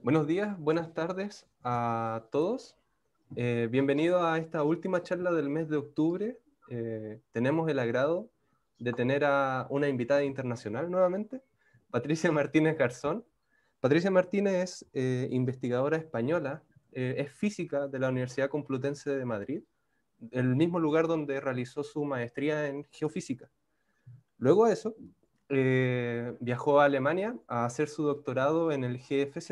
Buenos días, buenas tardes a todos. Bienvenido a esta última charla del mes de octubre. Tenemos el agrado de tener a una invitada internacional nuevamente, Patricia Martínez Garzón. Patricia Martínez es investigadora española, es física de la Universidad Complutense de Madrid, el mismo lugar donde realizó su maestría en geofísica. Luego de eso, viajó a Alemania a hacer su doctorado en el GFZ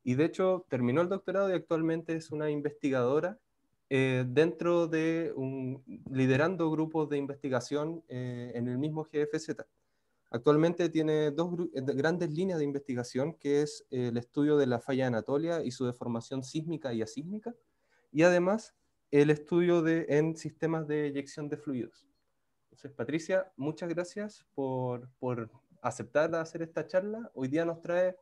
y de hecho terminó el doctorado y actualmente es una investigadora dentro de liderando grupos de investigación en el mismo GFZ. Actualmente tiene dos grandes líneas de investigación, que es el estudio de la falla de Anatolia y su deformación sísmica y asísmica, y además el estudio en sistemas de eyección de fluidos. Entonces, Patricia, muchas gracias por aceptar hacer esta charla. Hoy día nos trae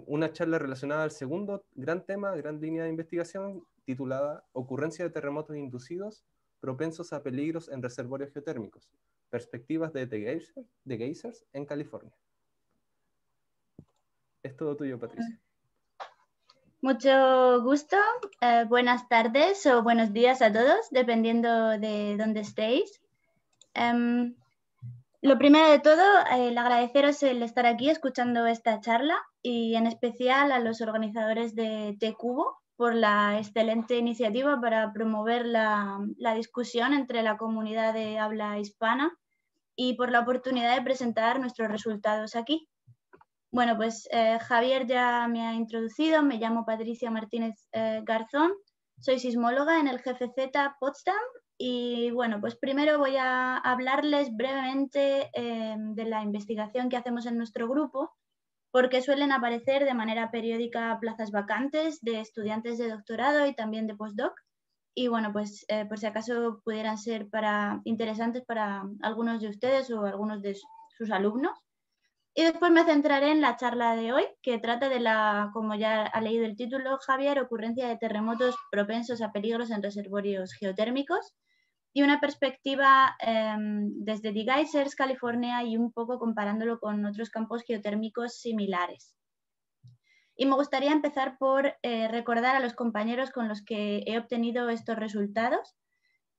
una charla relacionada al segundo gran tema, gran línea de investigación, titulada Ocurrencia de terremotos inducidos propensos a peligros en reservorios geotérmicos, perspectivas de geysers en California. Es todo tuyo, Patricia. Mucho gusto, buenas tardes o buenos días a todos, dependiendo de dónde estéis. Lo primero de todo, el agradeceros el estar aquí escuchando esta charla y en especial a los organizadores de T-Cubo por la excelente iniciativa para promover la discusión entre la comunidad de habla hispana y por la oportunidad de presentar nuestros resultados aquí. Bueno, pues Javier ya me ha introducido, me llamo Patricia Martínez Garzón, soy sismóloga en el GFZ Potsdam y bueno, pues primero voy a hablarles brevemente de la investigación que hacemos en nuestro grupo, porque suelen aparecer de manera periódica plazas vacantes de estudiantes de doctorado y también de postdoc. Y bueno, pues por si acaso pudieran ser interesantes para algunos de ustedes o algunos de sus alumnos. Y después me centraré en la charla de hoy, que trata de como ya ha leído el título Javier, ocurrencia de terremotos propensos a peligros en reservorios geotérmicos y una perspectiva desde The Geysers, California, y un poco comparándolo con otros campos geotérmicos similares. Y me gustaría empezar por recordar a los compañeros con los que he obtenido estos resultados,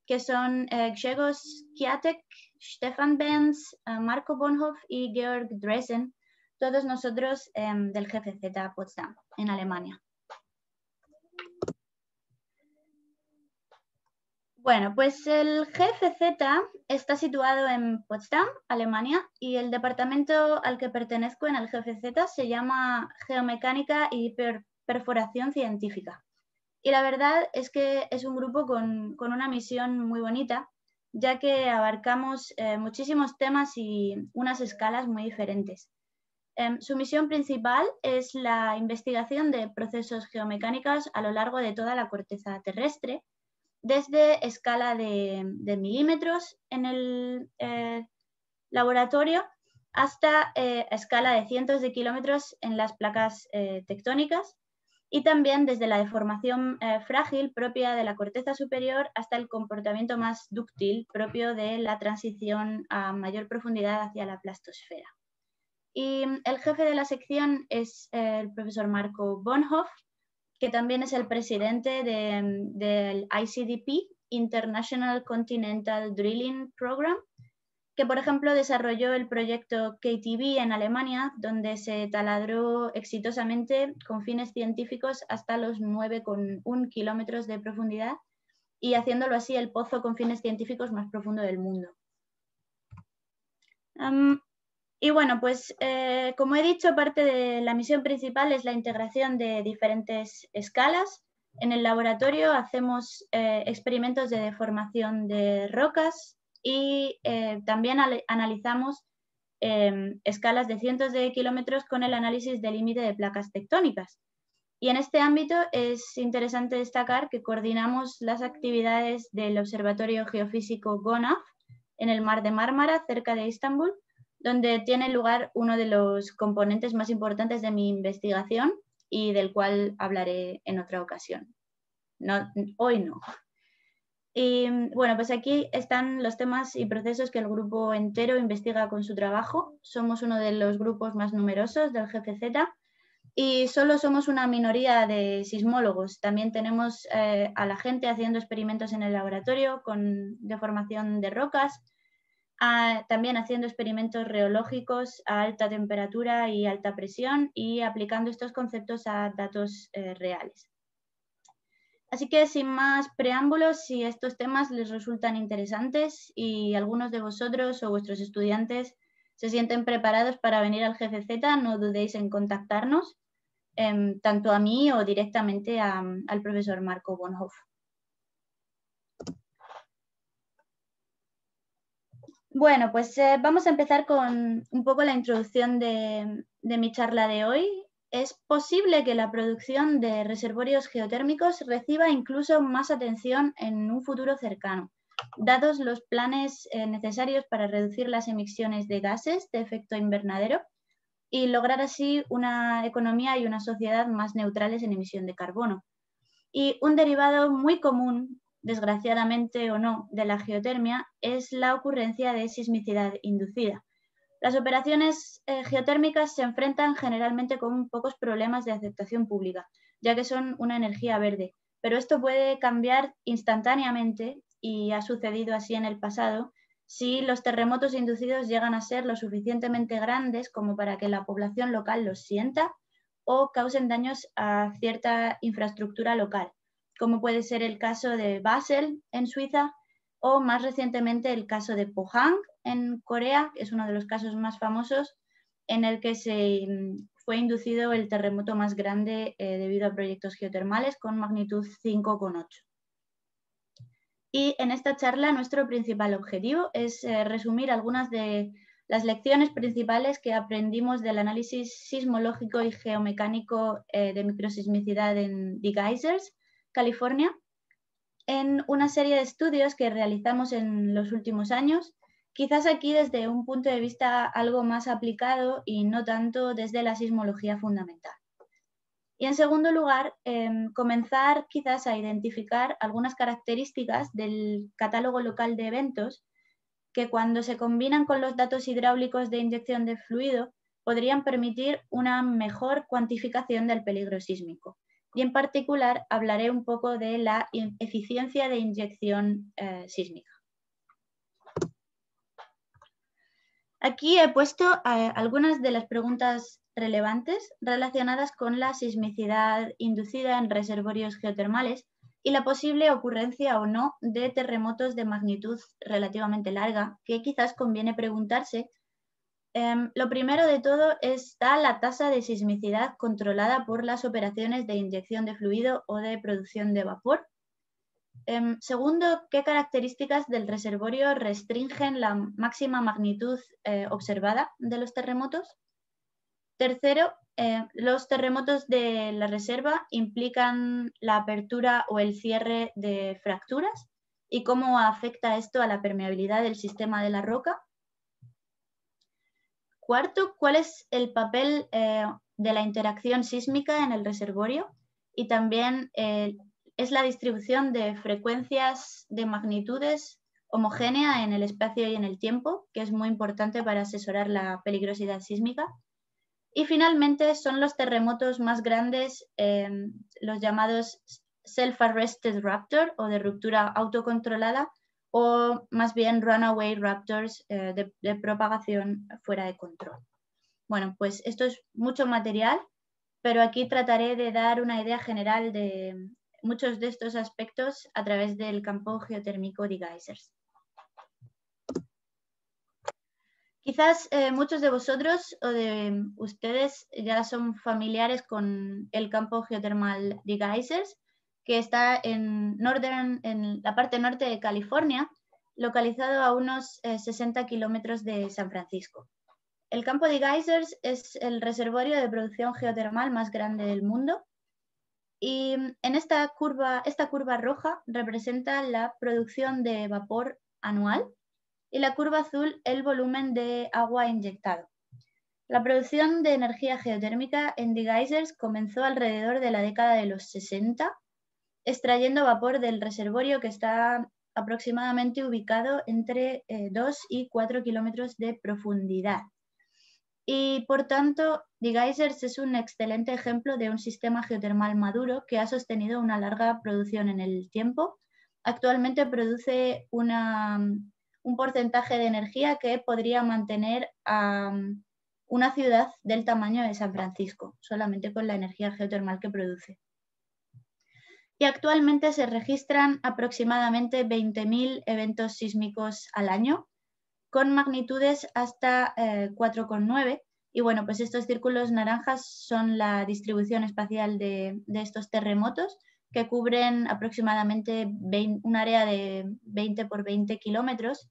que son Grzegorz Kiatek, Stefan Benz, Marco Bonhoff y Georg Dresen, todos nosotros del GFZ Potsdam, en Alemania. Bueno, pues el GFZ está situado en Potsdam, Alemania, y el departamento al que pertenezco en el GFZ se llama Geomecánica y Perforación Científica. Y la verdad es que es un grupo con una misión muy bonita, ya que abarcamos muchísimos temas y unas escalas muy diferentes. Su misión principal es la investigación de procesos geomecánicos a lo largo de toda la corteza terrestre, desde escala de milímetros en el laboratorio hasta escala de cientos de kilómetros en las placas tectónicas, y también desde la deformación frágil propia de la corteza superior hasta el comportamiento más dúctil propio de la transición a mayor profundidad hacia la plastosfera. Y el jefe de la sección es el profesor Marco Bonhoff, que también es el presidente del ICDP, International Continental Drilling Program, que por ejemplo desarrolló el proyecto KTB en Alemania, donde se taladró exitosamente con fines científicos hasta los 9,1 kilómetros de profundidad y haciéndolo así el pozo con fines científicos más profundo del mundo. Y bueno, pues como he dicho, parte de la misión principal es la integración de diferentes escalas. En el laboratorio hacemos experimentos de deformación de rocas y también analizamos escalas de cientos de kilómetros con el análisis del límite de placas tectónicas. Y en este ámbito es interesante destacar que coordinamos las actividades del Observatorio Geofísico GONAF en el Mar de Mármara, cerca de Istambul, donde tiene lugar uno de los componentes más importantes de mi investigación y del cual hablaré en otra ocasión. No, hoy no. Y bueno, pues aquí están los temas y procesos que el grupo entero investiga con su trabajo. Somos uno de los grupos más numerosos del GFZ Y solo somos una minoría de sismólogos. También tenemos a la gente haciendo experimentos en el laboratorio con deformación de rocas, también haciendo experimentos reológicos a alta temperatura y alta presión y aplicando estos conceptos a datos reales. Así que sin más preámbulos, si estos temas les resultan interesantes y algunos de vosotros o vuestros estudiantes se sienten preparados para venir al GCZ, no dudéis en contactarnos, tanto a mí o directamente al profesor Marco Bonhoff. Bueno, pues vamos a empezar con un poco la introducción de mi charla de hoy. Es posible que la producción de reservorios geotérmicos reciba incluso más atención en un futuro cercano, dados los planes necesarios para reducir las emisiones de gases de efecto invernadero y lograr así una economía y una sociedad más neutrales en emisión de carbono. Y un derivado muy común, desgraciadamente o no, de la geotermia es la ocurrencia de sismicidad inducida. Las operaciones geotérmicas se enfrentan generalmente con pocos problemas de aceptación pública, ya que son una energía verde, pero esto puede cambiar instantáneamente, y ha sucedido así en el pasado, si los terremotos inducidos llegan a ser lo suficientemente grandes como para que la población local los sienta o causen daños a cierta infraestructura local, como puede ser el caso de Basel en Suiza o más recientemente el caso de Pohang en Corea, que es uno de los casos más famosos en el que fue inducido el terremoto más grande debido a proyectos geotermales con magnitud 5,8. Y en esta charla nuestro principal objetivo es resumir algunas de las lecciones principales que aprendimos del análisis sismológico y geomecánico de microsismicidad en The Geysers, California, en una serie de estudios que realizamos en los últimos años, quizás aquí desde un punto de vista algo más aplicado y no tanto desde la sismología fundamental. Y en segundo lugar, comenzar quizás a identificar algunas características del catálogo local de eventos que cuando se combinan con los datos hidráulicos de inyección de fluido podrían permitir una mejor cuantificación del peligro sísmico. Y en particular hablaré un poco de la eficiencia de inyección sísmica. Aquí he puesto algunas de las preguntas relevantes relacionadas con la sismicidad inducida en reservorios geotermales y la posible ocurrencia o no de terremotos de magnitud relativamente larga, que quizás conviene preguntarse. Lo primero de todo está la tasa de sismicidad controlada por las operaciones de inyección de fluido o de producción de vapor. Segundo, ¿qué características del reservorio restringen la máxima magnitud observada de los terremotos? Tercero, los terremotos de la reserva implican la apertura o el cierre de fracturas y cómo afecta esto a la permeabilidad del sistema de la roca. Cuarto, ¿cuál es el papel de la interacción sísmica en el reservorio? Y también es la distribución de frecuencias de magnitudes homogénea en el espacio y en el tiempo, que es muy importante para asesorar la peligrosidad sísmica. Y finalmente son los terremotos más grandes, los llamados self-arrested rupture o de ruptura autocontrolada, o más bien runaway ruptures de propagación fuera de control. Bueno, pues esto es mucho material, pero aquí trataré de dar una idea general de muchos de estos aspectos a través del campo geotérmico de geysers. Quizás muchos de vosotros o de ustedes ya son familiares con el campo geotermal de geysers, que está en la parte norte de California, localizado a unos 60 kilómetros de San Francisco. El campo de geysers es el reservorio de producción geotermal más grande del mundo. Y en esta curva roja representa la producción de vapor anual y la curva azul el volumen de agua inyectado. La producción de energía geotérmica en The Geysers comenzó alrededor de la década de los 60, extrayendo vapor del reservorio que está aproximadamente ubicado entre 2 y 4 kilómetros de profundidad. y por tanto D-Geysers es un excelente ejemplo de un sistema geotermal maduro que ha sostenido una larga producción en el tiempo. Actualmente produce un porcentaje de energía que podría mantener a una ciudad del tamaño de San Francisco, solamente con la energía geotermal que produce. Y actualmente se registran aproximadamente 20.000 eventos sísmicos al año, con magnitudes hasta 4,9. Y bueno, pues estos círculos naranjas son la distribución espacial de estos terremotos, que cubren aproximadamente un área de 20 por 20 kilómetros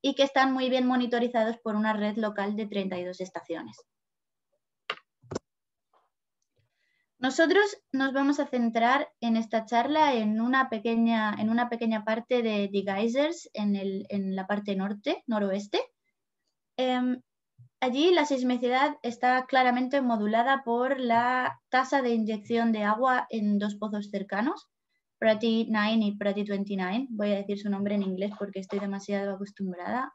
y que están muy bien monitorizados por una red local de 32 estaciones. Nosotros nos vamos a centrar en esta charla en una pequeña parte de D-Geysers en la parte noroeste. Allí la sismicidad está claramente modulada por la tasa de inyección de agua en dos pozos cercanos, Prati 9 y Prati 29. Voy a decir su nombre en inglés porque estoy demasiado acostumbrada.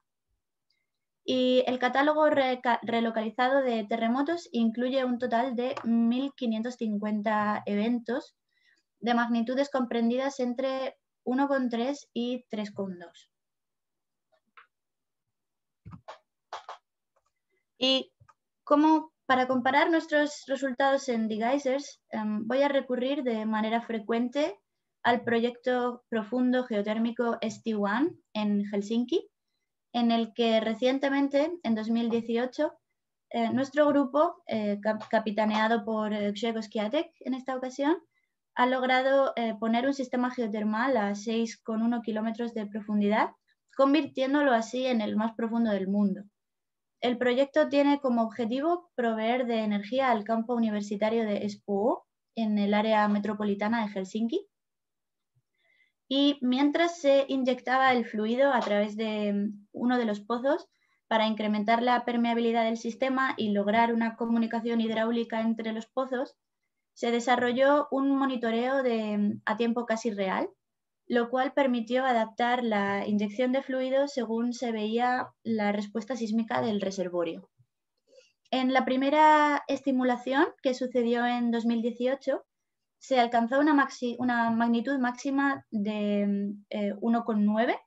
Y el catálogo relocalizado de terremotos incluye un total de 1.550 eventos de magnitudes comprendidas entre 1,3 y 3,2. Y para comparar nuestros resultados en D-Geysers, voy a recurrir de manera frecuente al proyecto profundo geotérmico ST1 en Helsinki, en el que recientemente, en 2018, nuestro grupo, capitaneado por Grzegorz Kiatek en esta ocasión, ha logrado poner un sistema geotermal a 6,1 kilómetros de profundidad, convirtiéndolo así en el más profundo del mundo. El proyecto tiene como objetivo proveer de energía al campo universitario de Espoo, en el área metropolitana de Helsinki. Y mientras se inyectaba el fluido a través de uno de los pozos para incrementar la permeabilidad del sistema y lograr una comunicación hidráulica entre los pozos, se desarrolló un monitoreo a tiempo casi real, lo cual permitió adaptar la inyección de fluido según se veía la respuesta sísmica del reservorio. En la primera estimulación, que sucedió en 2018, se alcanzó una magnitud máxima de 1,9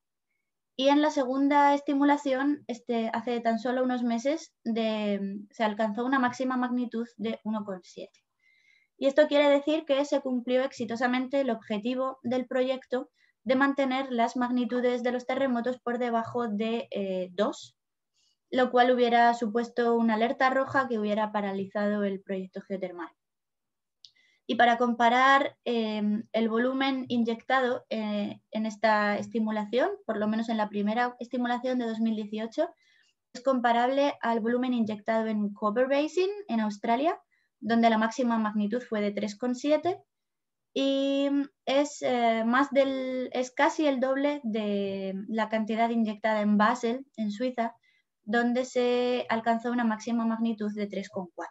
y en la segunda estimulación, hace tan solo unos meses, se alcanzó una máxima magnitud de 1,7. Y esto quiere decir que se cumplió exitosamente el objetivo del proyecto de mantener las magnitudes de los terremotos por debajo de 2, lo cual hubiera supuesto una alerta roja que hubiera paralizado el proyecto geotermal. Y para comparar el volumen inyectado en esta estimulación, por lo menos en la primera estimulación de 2018, es comparable al volumen inyectado en Cooper Basin, en Australia, donde la máxima magnitud fue de 3,7 y es casi el doble de la cantidad inyectada en Basel, en Suiza, donde se alcanzó una máxima magnitud de 3,4.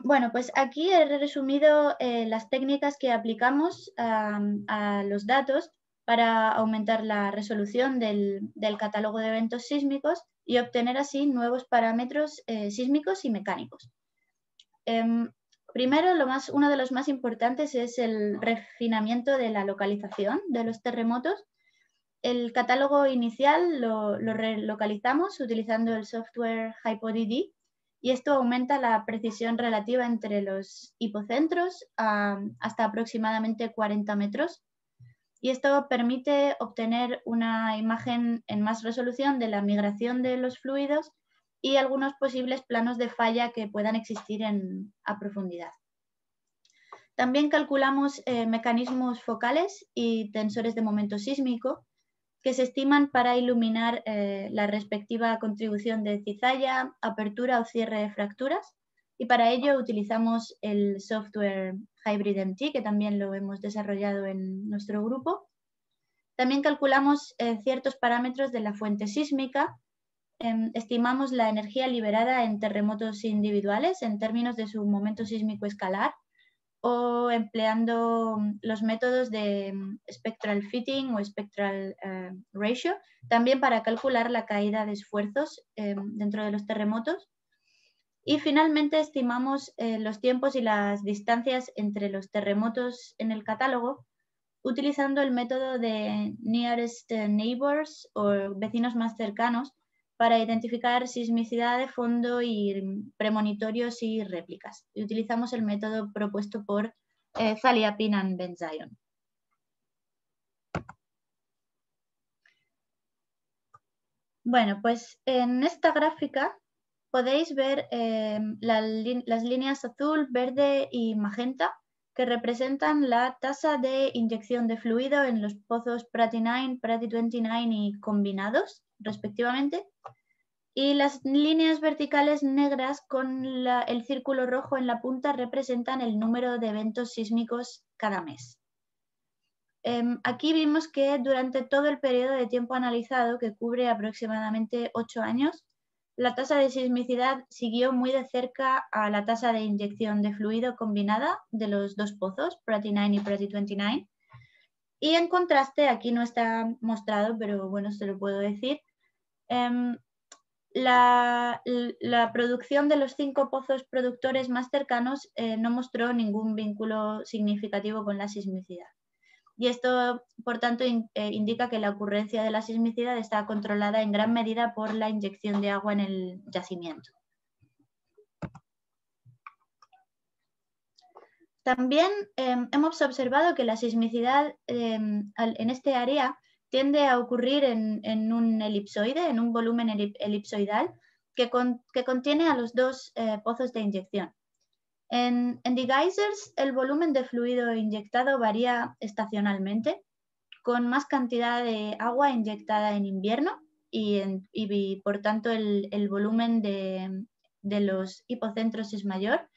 Bueno, pues aquí he resumido las técnicas que aplicamos a los datos para aumentar la resolución del catálogo de eventos sísmicos y obtener así nuevos parámetros sísmicos y mecánicos. Primero, uno de los más importantes es el refinamiento de la localización de los terremotos. El catálogo inicial lo relocalizamos utilizando el software HypoDD y esto aumenta la precisión relativa entre los hipocentros hasta aproximadamente 40 metros. Y esto permite obtener una imagen en más resolución de la migración de los fluidos y algunos posibles planos de falla que puedan existir a profundidad. También calculamos mecanismos focales y tensores de momento sísmico que se estiman para iluminar la respectiva contribución de cizalla, apertura o cierre de fracturas. Y para ello utilizamos el software HybridMT, que también lo hemos desarrollado en nuestro grupo. También calculamos ciertos parámetros de la fuente sísmica. Estimamos la energía liberada en terremotos individuales en términos de su momento sísmico escalar. o empleando los métodos de spectral fitting o spectral ratio, también para calcular la caída de esfuerzos dentro de los terremotos. Y finalmente estimamos los tiempos y las distancias entre los terremotos en el catálogo utilizando el método de Nearest Neighbors o vecinos más cercanos para identificar sismicidad de fondo y premonitorios y réplicas. Y utilizamos el método propuesto por Zaliapin and Ben-Zion. Bueno, pues en esta gráfica podéis ver las líneas azul, verde y magenta que representan la tasa de inyección de fluido en los pozos Prati 9, Prati 29 y combinados, respectivamente. Y las líneas verticales negras con el círculo rojo en la punta representan el número de eventos sísmicos cada mes. Aquí vimos que durante todo el periodo de tiempo analizado, que cubre aproximadamente 8 años, la tasa de sismicidad siguió muy de cerca a la tasa de inyección de fluido combinada de los dos pozos, Prati 9 y Prati 29. Y en contraste, aquí no está mostrado, pero bueno, se lo puedo decir, la producción de los 5 pozos productores más cercanos no mostró ningún vínculo significativo con la sismicidad. Y esto, por tanto, indica que la ocurrencia de la sismicidad está controlada en gran medida por la inyección de agua en el yacimiento. También hemos observado que la sismicidad en este área tiende a ocurrir en un elipsoide, en un volumen elipsoidal que contiene a los dos pozos de inyección. En The Geysers, el volumen de fluido inyectado varía estacionalmente, con más cantidad de agua inyectada en invierno y por tanto el volumen de los hipocentros es mayor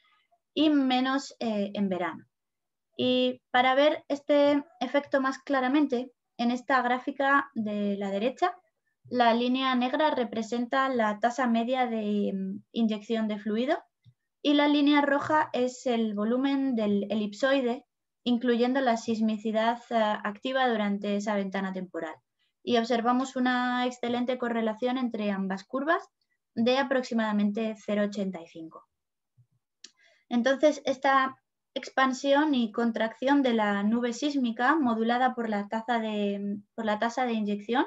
y menos en verano. Y para ver este efecto más claramente, en esta gráfica de la derecha, la línea negra representa la tasa media de inyección de fluido y la línea roja es el volumen del elipsoide, incluyendo la sismicidad activa durante esa ventana temporal. Y observamos una excelente correlación entre ambas curvas de aproximadamente 0,85. Entonces, esta expansión y contracción de la nube sísmica modulada por la tasa de inyección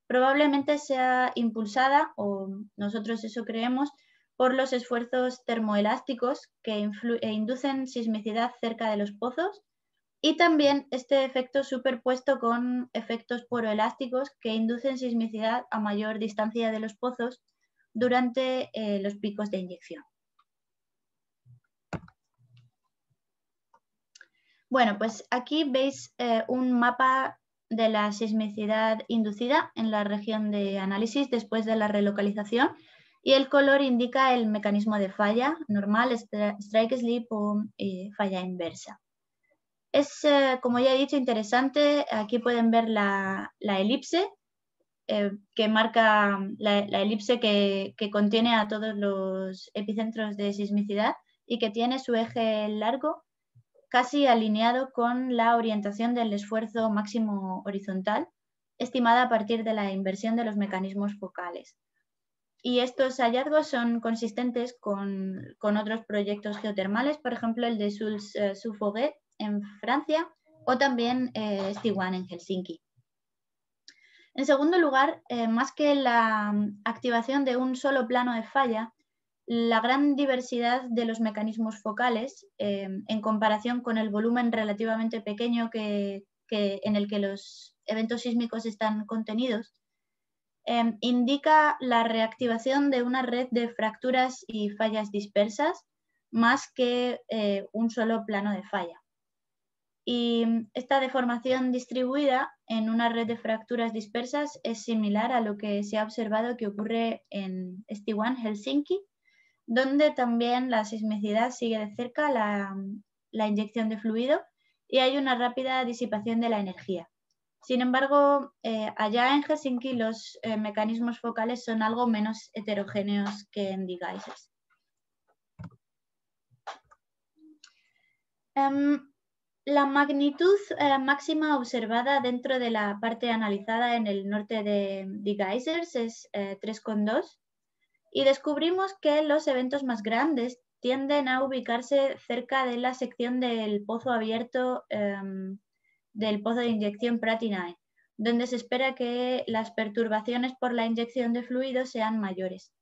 probablemente sea impulsada, o nosotros eso creemos, por los esfuerzos termoelásticos que inducen sismicidad cerca de los pozos y también este efecto superpuesto con efectos poroelásticos que inducen sismicidad a mayor distancia de los pozos durante los picos de inyección. Bueno, pues aquí veis un mapa de la sismicidad inducida en la región de análisis después de la relocalización y el color indica el mecanismo de falla normal, strike slip o falla inversa. Es, como ya he dicho, interesante. Aquí pueden ver la elipse que marca la elipse que contiene a todos los epicentros de sismicidad y que tiene su eje largo casi alineado con la orientación del esfuerzo máximo horizontal, estimada a partir de la inversión de los mecanismos focales. Y estos hallazgos son consistentes con otros proyectos geotermales, por ejemplo el de Suls-Sufoguet en Francia o también Stiwan en Helsinki. En segundo lugar, más que la activación de un solo plano de falla, la gran diversidad de los mecanismos focales, en comparación con el volumen relativamente pequeño en el que los eventos sísmicos están contenidos, indica la reactivación de una red de fracturas y fallas dispersas más que un solo plano de falla. Y esta deformación distribuida en una red de fracturas dispersas es similar a lo que se ha observado que ocurre en Stiwan, Helsinki, donde también la sismicidad sigue de cerca la inyección de fluido y hay una rápida disipación de la energía. Sin embargo, allá en Helsinki los mecanismos focales son algo menos heterogéneos que en The Geysers. La magnitud máxima observada dentro de la parte analizada en el norte de The Geysers es 3,2 y descubrimos que los eventos más grandes tienden a ubicarse cerca de la sección del pozo abierto del pozo de inyección Pratinae, donde se espera que las perturbaciones por la inyección de fluidos sean mayores.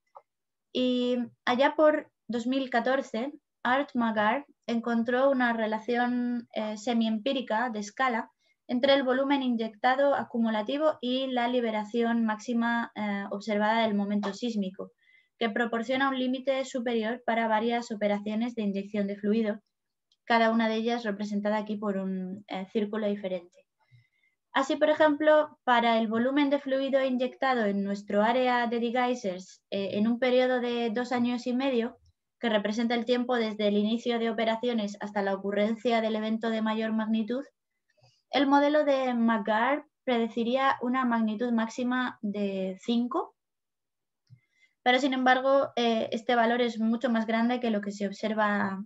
Y allá por 2014, Art Magar encontró una relación semiempírica de escala entre el volumen inyectado acumulativo y la liberación máxima observada del momento sísmico, que proporciona un límite superior para varias operaciones de inyección de fluido, cada una de ellas representada aquí por un círculo diferente. Así, por ejemplo, para el volumen de fluido inyectado en nuestro área de The Geysers en un periodo de 2 años y medio, que representa el tiempo desde el inicio de operaciones hasta la ocurrencia del evento de mayor magnitud, el modelo de Magar predeciría una magnitud máxima de 5, pero sin embargo este valor es mucho más grande que lo que se observa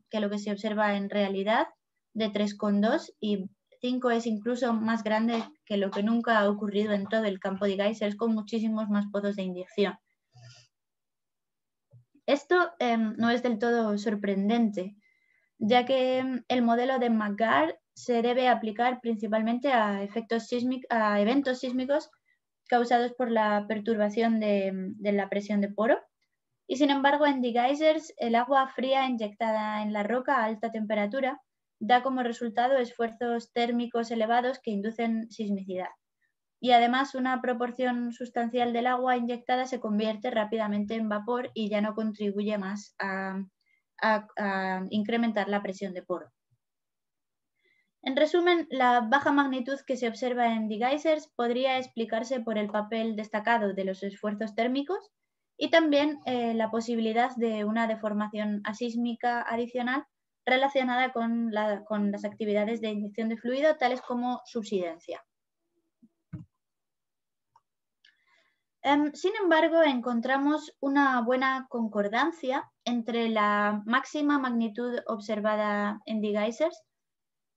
en realidad, de 3,2, y 5 es incluso más grande que lo que nunca ha ocurrido en todo el campo de Geysers, con muchísimos más pozos de inyección. Esto no es del todo sorprendente, ya que el modelo de Magar se debe aplicar principalmente a eventos sísmicos causados por la perturbación de la presión de poro. Y sin embargo, en The Geysers, el agua fría inyectada en la roca a alta temperatura da como resultado esfuerzos térmicos elevados que inducen sismicidad. Y además, una proporción sustancial del agua inyectada se convierte rápidamente en vapor y ya no contribuye más a incrementar la presión de poro. En resumen, la baja magnitud que se observa en The Geysers podría explicarse por el papel destacado de los esfuerzos térmicos y también la posibilidad de una deformación asísmica adicional relacionada con las actividades de inyección de fluido, tales como subsidencia. Sin embargo, encontramos una buena concordancia entre la máxima magnitud observada en The Geysers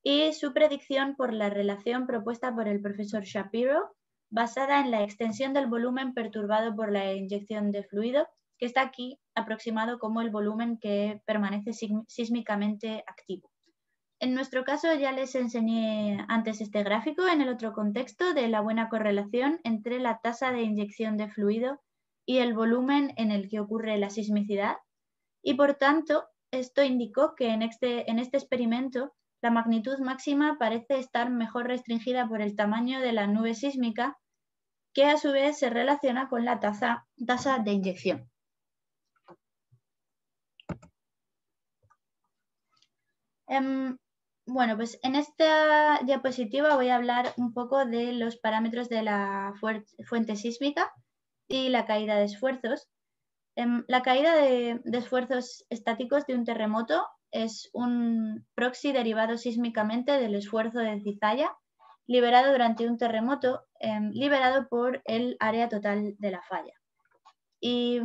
y su predicción por la relación propuesta por el profesor Shapiro, basada en la extensión del volumen perturbado por la inyección de fluido, que está aquí aproximado como el volumen que permanece sísmicamente activo. En nuestro caso ya les enseñé antes este gráfico en el otro contexto de la buena correlación entre la tasa de inyección de fluido y el volumen en el que ocurre la sismicidad, y por tanto esto indicó que en este experimento la magnitud máxima parece estar mejor restringida por el tamaño de la nube sísmica, que a su vez se relaciona con la tasa de inyección. Bueno, pues en esta diapositiva voy a hablar un poco de los parámetros de la fuente sísmica y la caída de esfuerzos. La caída de esfuerzos estáticos de un terremoto es un proxy derivado sísmicamente del esfuerzo de cizalla liberado durante un terremoto, liberado por el área total de la falla. Y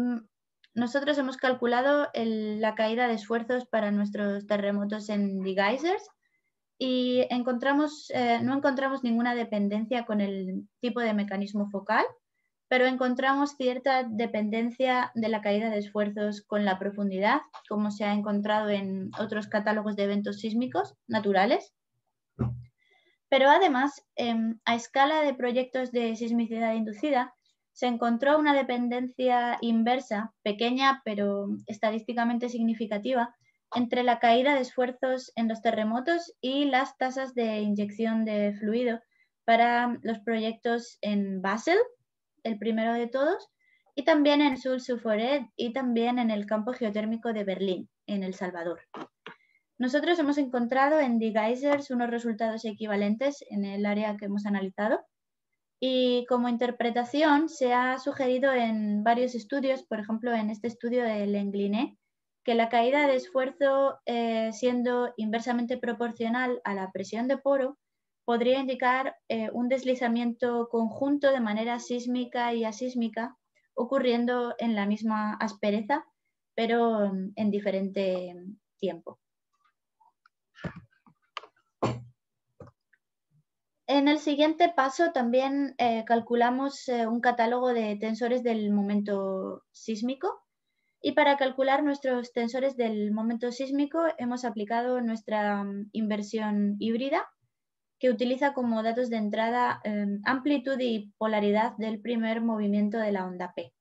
nosotros hemos calculado la caída de esfuerzos para nuestros terremotos en The Geysers y no encontramos ninguna dependencia con el tipo de mecanismo focal, pero encontramos cierta dependencia de la caída de esfuerzos con la profundidad, como se ha encontrado en otros catálogos de eventos sísmicos naturales. Pero además, a escala de proyectos de sismicidad inducida, se encontró una dependencia inversa, pequeña pero estadísticamente significativa, entre la caída de esfuerzos en los terremotos y las tasas de inyección de fluido para los proyectos en Basel, el primero de todos, y también en Sul-Suforet y también en el campo geotérmico de Berlín, en El Salvador. Nosotros hemos encontrado en The Geysers unos resultados equivalentes en el área que hemos analizado y como interpretación se ha sugerido en varios estudios, por ejemplo en este estudio de Lengline, que la caída de esfuerzo siendo inversamente proporcional a la presión de poro podría indicar un deslizamiento conjunto de manera sísmica y asísmica ocurriendo en la misma aspereza, pero en diferente tiempo. En el siguiente paso también calculamos un catálogo de tensores del momento sísmico. Y para calcular nuestros tensores del momento sísmico hemos aplicado nuestra inversión híbrida, que utiliza como datos de entrada amplitud y polaridad del primer movimiento de la onda P.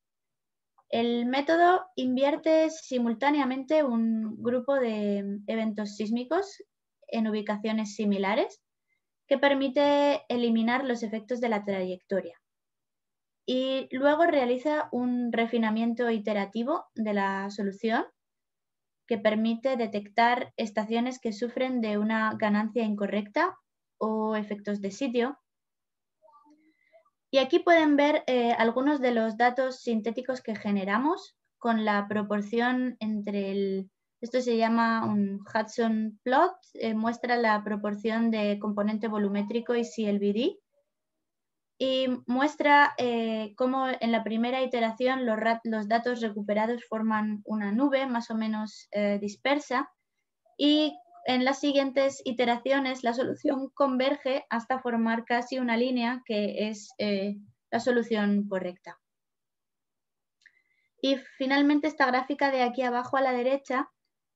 El método invierte simultáneamente un grupo de eventos sísmicos en ubicaciones similares que permite eliminar los efectos de la trayectoria. Y luego realiza un refinamiento iterativo de la solución que permite detectar estaciones que sufren de una ganancia incorrecta o efectos de sitio. Y aquí pueden ver algunos de los datos sintéticos que generamos con la proporción entre esto se llama un Hudson plot, muestra la proporción de componente volumétrico y CLBD, y muestra cómo en la primera iteración los datos recuperados forman una nube más o menos dispersa, y en las siguientes iteraciones la solución converge hasta formar casi una línea que es la solución correcta. Y finalmente esta gráfica de aquí abajo a la derecha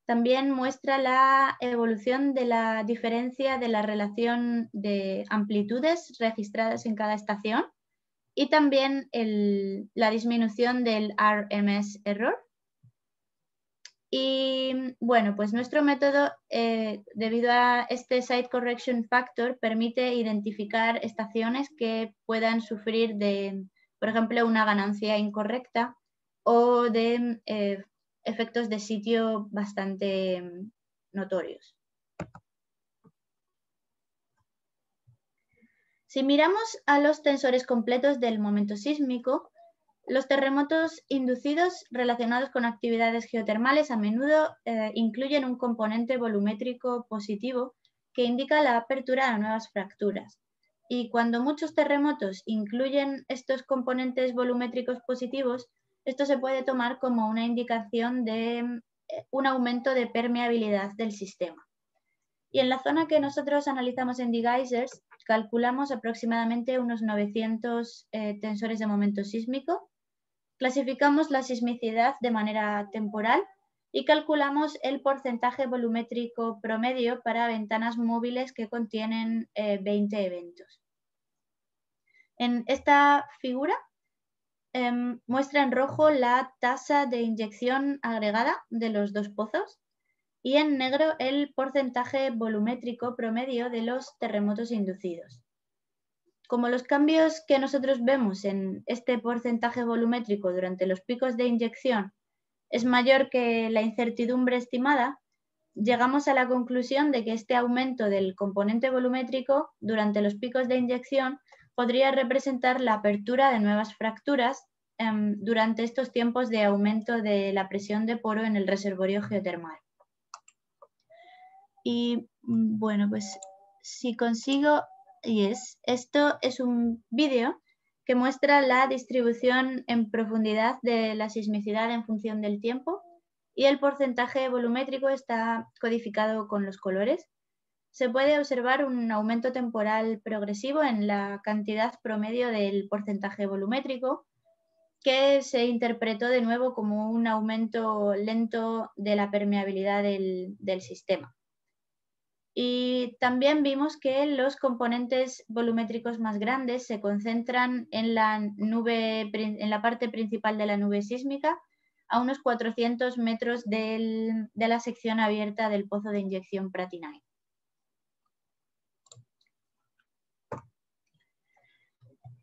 también muestra la evolución de la diferencia de la relación de amplitudes registradas en cada estación y también la disminución del RMS error. Y bueno, pues nuestro método, debido a este Site Correction Factor, permite identificar estaciones que puedan sufrir de, por ejemplo, una ganancia incorrecta o de efectos de sitio bastante notorios. Si miramos a los tensores completos del momento sísmico, los terremotos inducidos relacionados con actividades geotermales a menudo incluyen un componente volumétrico positivo que indica la apertura de nuevas fracturas. Y cuando muchos terremotos incluyen estos componentes volumétricos positivos, esto se puede tomar como una indicación de un aumento de permeabilidad del sistema. Y en la zona que nosotros analizamos en D-Geysers, calculamos aproximadamente unos 900 tensores de momento sísmico. Clasificamos la sismicidad de manera temporal y calculamos el porcentaje volumétrico promedio para ventanas móviles que contienen 20 eventos. En esta figura muestra en rojo la tasa de inyección agregada de los dos pozos y en negro el porcentaje volumétrico promedio de los terremotos inducidos. Como los cambios que nosotros vemos en este porcentaje volumétrico durante los picos de inyección es mayor que la incertidumbre estimada, llegamos a la conclusión de que este aumento del componente volumétrico durante los picos de inyección podría representar la apertura de nuevas fracturas durante estos tiempos de aumento de la presión de poro en el reservorio geotermal. Y bueno, pues si consigo... esto es un vídeo que muestra la distribución en profundidad de la sismicidad en función del tiempo y el porcentaje volumétrico está codificado con los colores. Se puede observar un aumento temporal progresivo en la cantidad promedio del porcentaje volumétrico, que se interpretó de nuevo como un aumento lento de la permeabilidad del sistema. Y también vimos que los componentes volumétricos más grandes se concentran en en la parte principal de la nube sísmica, a unos 400 metros de la sección abierta del pozo de inyección Pratinai.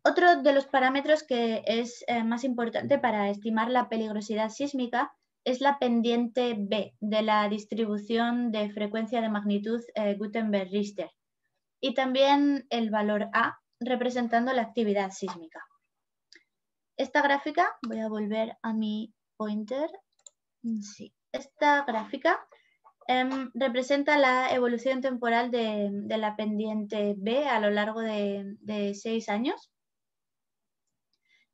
Otro de los parámetros que es más importante para estimar la peligrosidad sísmica es la pendiente B de la distribución de frecuencia de magnitud Gutenberg-Richter y también el valor A representando la actividad sísmica. Esta gráfica, voy a volver a mi pointer, sí, esta gráfica representa la evolución temporal de la pendiente B a lo largo de 6 años.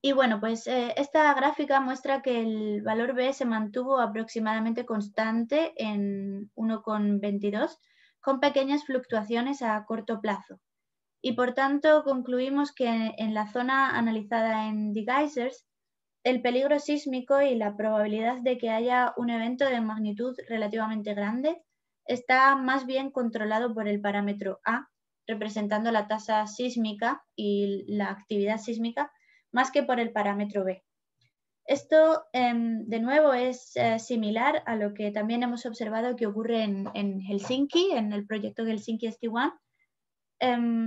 Y bueno, pues esta gráfica muestra que el valor B se mantuvo aproximadamente constante en 1,22, con pequeñas fluctuaciones a corto plazo. y por tanto concluimos que en la zona analizada en The Geysers, el peligro sísmico y la probabilidad de que haya un evento de magnitud relativamente grande está más bien controlado por el parámetro A, representando la tasa sísmica y la actividad sísmica, más que por el parámetro B. Esto, de nuevo, es similar a lo que también hemos observado que ocurre en Helsinki, en el proyecto Helsinki ST1.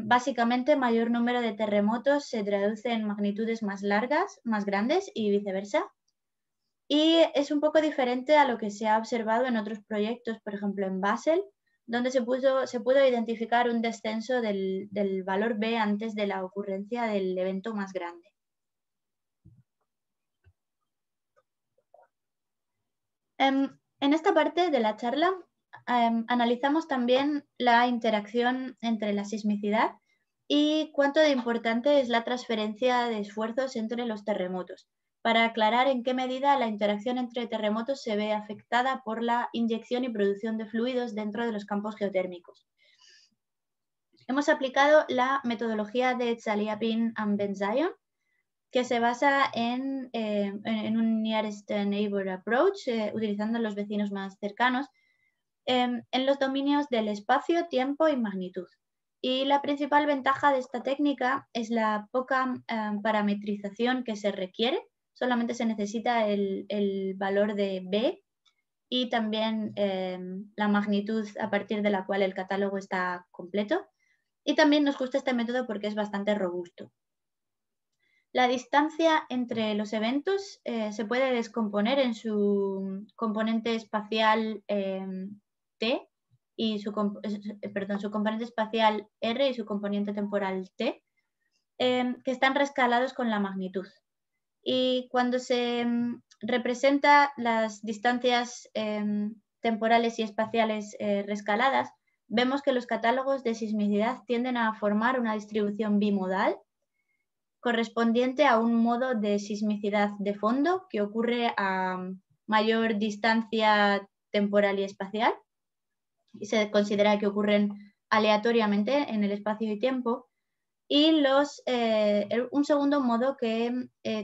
Básicamente, mayor número de terremotos se traduce en magnitudes más largas, más grandes y viceversa. Y es un poco diferente a lo que se ha observado en otros proyectos, por ejemplo en Basel, donde se pudo identificar un descenso del valor B antes de la ocurrencia del evento más grande. En esta parte de la charla analizamos también la interacción entre la sismicidad y cuánto de importante es la transferencia de esfuerzos entre los terremotos, para aclarar en qué medida la interacción entre terremotos se ve afectada por la inyección y producción de fluidos dentro de los campos geotérmicos. Hemos aplicado la metodología de Tzaliapin and Ben-Zion, que se basa en un Nearest Neighbor Approach, utilizando los vecinos más cercanos, en los dominios del espacio, tiempo y magnitud. Y la principal ventaja de esta técnica es la poca parametrización que se requiere. Solamente se necesita el valor de B y también la magnitud a partir de la cual el catálogo está completo. Y también nos gusta este método porque es bastante robusto. La distancia entre los eventos se puede descomponer en su componente espacial T y su componente espacial R y su componente temporal T, que están rescalados con la magnitud. Y cuando se representa las distancias temporales y espaciales rescaladas, vemos que los catálogos de sismicidad tienden a formar una distribución bimodal correspondiente a un modo de sismicidad de fondo que ocurre a mayor distancia temporal y espacial y se considera que ocurren aleatoriamente en el espacio y tiempo, y un segundo modo que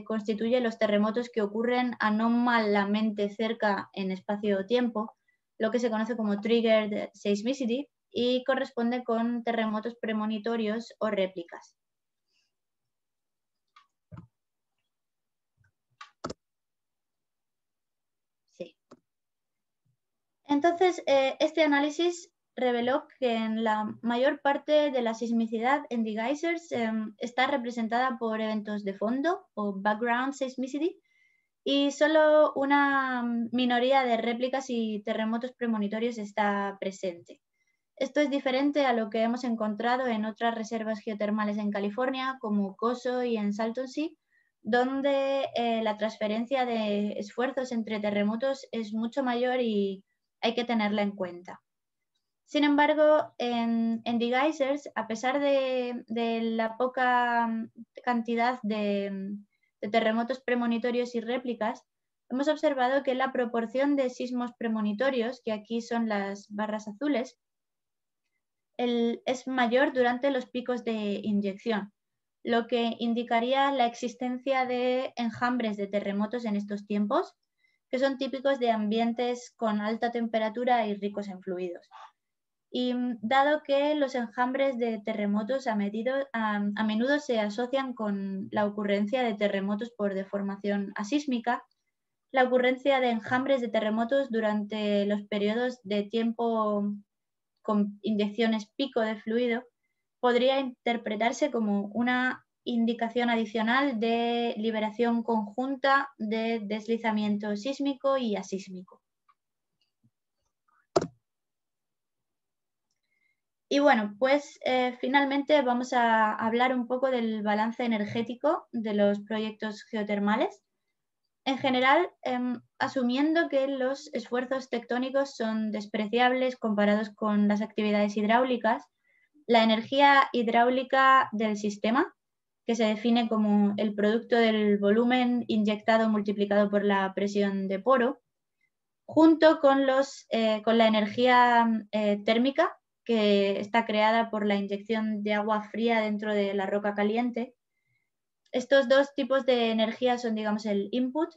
constituye los terremotos que ocurren anómalamente cerca en espacio-tiempo, lo que se conoce como triggered seismicity, y corresponde con terremotos premonitorios o réplicas. Sí. Entonces, este análisis reveló que en la mayor parte de la sismicidad en The Geysers está representada por eventos de fondo o background seismicity y solo una minoría de réplicas y terremotos premonitorios está presente. Esto es diferente a lo que hemos encontrado en otras reservas geotermales en California, como Coso y en Salton Sea, donde la transferencia de esfuerzos entre terremotos es mucho mayor y hay que tenerla en cuenta. Sin embargo, en The Geysers, a pesar de la poca cantidad de terremotos premonitorios y réplicas, hemos observado que la proporción de sismos premonitorios, que aquí son las barras azules, es mayor durante los picos de inyección, lo que indicaría la existencia de enjambres de terremotos en estos tiempos, que son típicos de ambientes con alta temperatura y ricos en fluidos. Y dado que los enjambres de terremotos a menudo se asocian con la ocurrencia de terremotos por deformación asísmica, la ocurrencia de enjambres de terremotos durante los periodos de tiempo con inyecciones pico de fluido podría interpretarse como una indicación adicional de liberación conjunta de deslizamiento sísmico y asísmico. Y bueno, pues finalmente vamos a hablar un poco del balance energético de los proyectos geotermales. En general, asumiendo que los esfuerzos tectónicos son despreciables comparados con las actividades hidráulicas, la energía hidráulica del sistema, que se define como el producto del volumen inyectado multiplicado por la presión de poro, junto con la energía térmica, que está creada por la inyección de agua fría dentro de la roca caliente. Estos dos tipos de energía son, digamos, el input,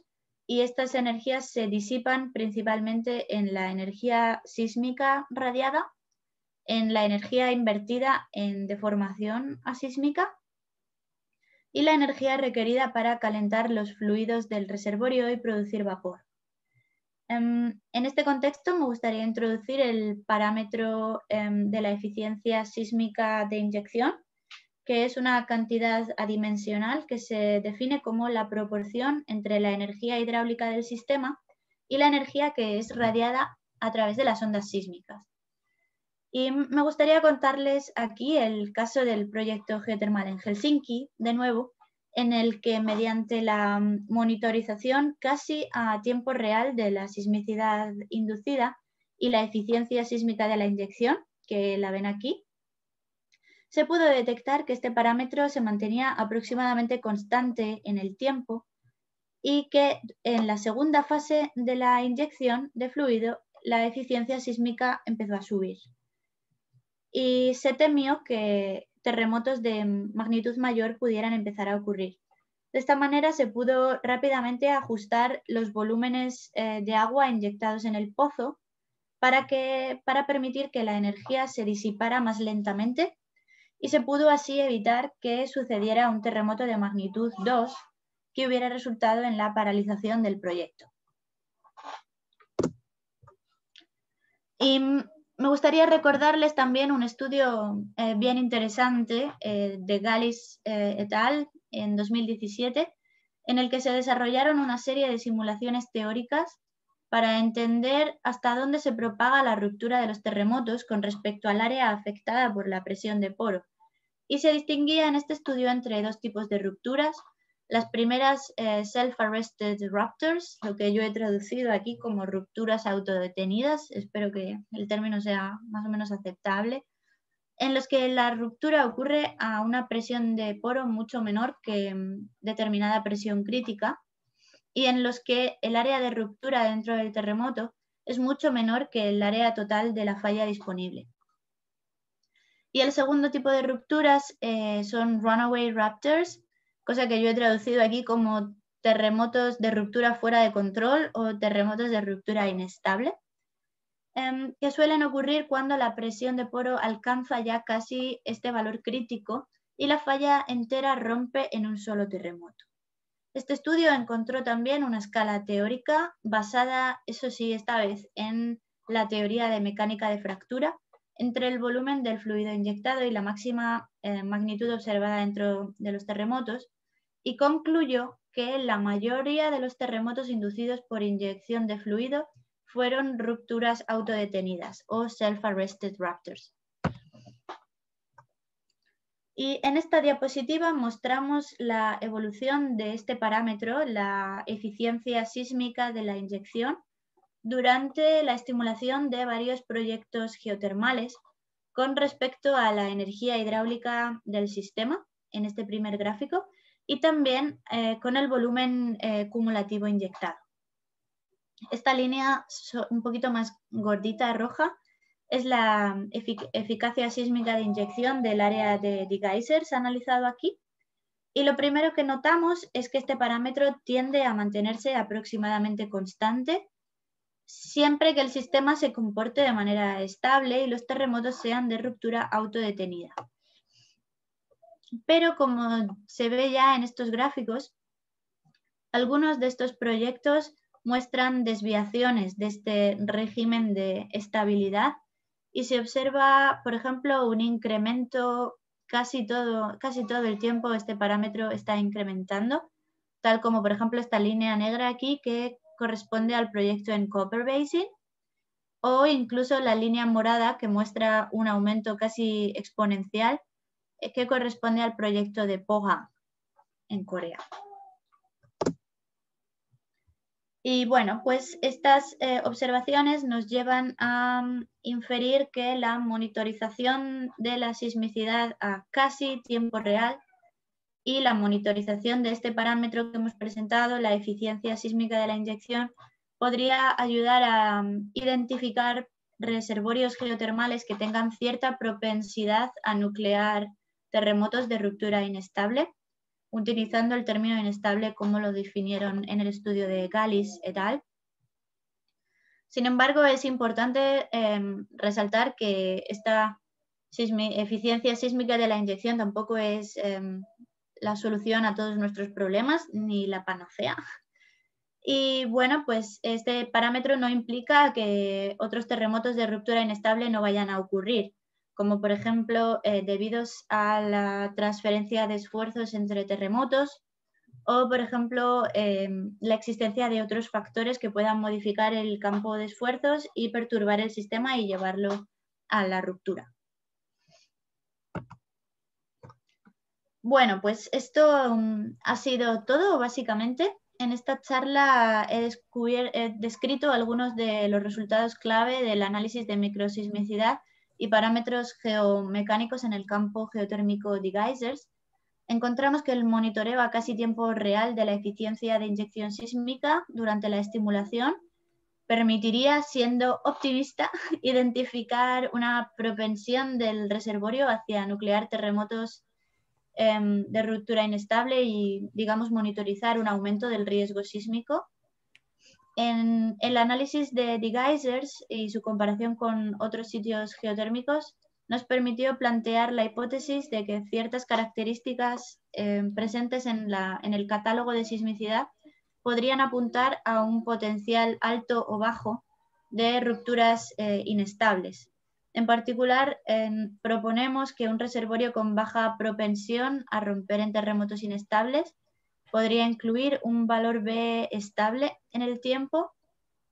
y estas energías se disipan principalmente en la energía sísmica radiada, en la energía invertida en deformación asísmica y la energía requerida para calentar los fluidos del reservorio y producir vapor. En este contexto me gustaría introducir el parámetro de la eficiencia sísmica de inyección, que es una cantidad adimensional que se define como la proporción entre la energía hidráulica del sistema y la energía que es radiada a través de las ondas sísmicas. Y me gustaría contarles aquí el caso del proyecto geotermal en Helsinki, de nuevo, en el que mediante la monitorización casi a tiempo real de la sismicidad inducida y la eficiencia sísmica de la inyección, que la ven aquí, se pudo detectar que este parámetro se mantenía aproximadamente constante en el tiempo y que en la segunda fase de la inyección de fluido la eficiencia sísmica empezó a subir. Y se temió que terremotos de magnitud mayor pudieran empezar a ocurrir. De esta manera se pudo rápidamente ajustar los volúmenes de agua inyectados en el pozo para permitir que la energía se disipara más lentamente, y se pudo así evitar que sucediera un terremoto de magnitud 2 que hubiera resultado en la paralización del proyecto. Y me gustaría recordarles también un estudio bien interesante de Gallis et al. En 2017, en el que se desarrollaron una serie de simulaciones teóricas para entender hasta dónde se propaga la ruptura de los terremotos con respecto al área afectada por la presión de poro. Y se distinguía en este estudio entre dos tipos de rupturas. Las primeras self-arrested ruptures, lo que yo he traducido aquí como rupturas autodetenidas, espero que el término sea más o menos aceptable, en los que la ruptura ocurre a una presión de poro mucho menor que determinada presión crítica, y en los que el área de ruptura dentro del terremoto es mucho menor que el área total de la falla disponible. Y el segundo tipo de rupturas son runaway ruptures, cosa que yo he traducido aquí como terremotos de ruptura fuera de control o terremotos de ruptura inestable, que suelen ocurrir cuando la presión de poro alcanza ya casi este valor crítico y la falla entera rompe en un solo terremoto. Este estudio encontró también una escala teórica basada, eso sí, esta vez en la teoría de mecánica de fractura, entre el volumen del fluido inyectado y la máxima magnitud observada dentro de los terremotos, y concluyó que la mayoría de los terremotos inducidos por inyección de fluido fueron rupturas autodetenidas o self-arrested ruptures. Y en esta diapositiva mostramos la evolución de este parámetro, la eficiencia sísmica de la inyección, durante la estimulación de varios proyectos geotermales con respecto a la energía hidráulica del sistema, en este primer gráfico, y también con el volumen cumulativo inyectado. Esta línea un poquito más gordita roja es la eficacia sísmica de inyección del área de geysers analizado aquí. Y lo primero que notamos es que este parámetro tiende a mantenerse aproximadamente constante siempre que el sistema se comporte de manera estable y los terremotos sean de ruptura autodetenida. Pero como se ve ya en estos gráficos, algunos de estos proyectos muestran desviaciones de este régimen de estabilidad y se observa, por ejemplo, un incremento casi todo el tiempo. Este parámetro está incrementando, tal como por ejemplo esta línea negra aquí que corresponde al proyecto en Copper Basin, o incluso la línea morada que muestra un aumento casi exponencial que corresponde al proyecto de Pohang en Corea. Y bueno, pues estas observaciones nos llevan a inferir que la monitorización de la sismicidad a casi tiempo real y la monitorización de este parámetro que hemos presentado, la eficiencia sísmica de la inyección, podría ayudar a identificar reservorios geotermales que tengan cierta propensidad a nuclear terremotos de ruptura inestable, utilizando el término inestable como lo definieron en el estudio de Gallis et al. Sin embargo, es importante resaltar que esta eficiencia sísmica de la inyección tampoco es la solución a todos nuestros problemas ni la panacea. Y bueno, pues este parámetro no implica que otros terremotos de ruptura inestable no vayan a ocurrir, como por ejemplo debido a la transferencia de esfuerzos entre terremotos o por ejemplo la existencia de otros factores que puedan modificar el campo de esfuerzos y perturbar el sistema y llevarlo a la ruptura. Bueno, pues esto ha sido todo básicamente. En esta charla he descrito algunos de los resultados clave del análisis de microsismicidad y parámetros geomecánicos en el campo geotérmico de geysers. Encontramos que el monitoreo a casi tiempo real de la eficiencia de inyección sísmica durante la estimulación permitiría, siendo optimista, identificar una propensión del reservorio hacia nuclear terremotos de ruptura inestable y, digamos, monitorizar un aumento del riesgo sísmico. En el análisis de geysers y su comparación con otros sitios geotérmicos nos permitió plantear la hipótesis de que ciertas características presentes en el catálogo de sismicidad podrían apuntar a un potencial alto o bajo de rupturas inestables. En particular, proponemos que un reservorio con baja propensión a romper en terremotos inestables podría incluir un valor B estable en el tiempo,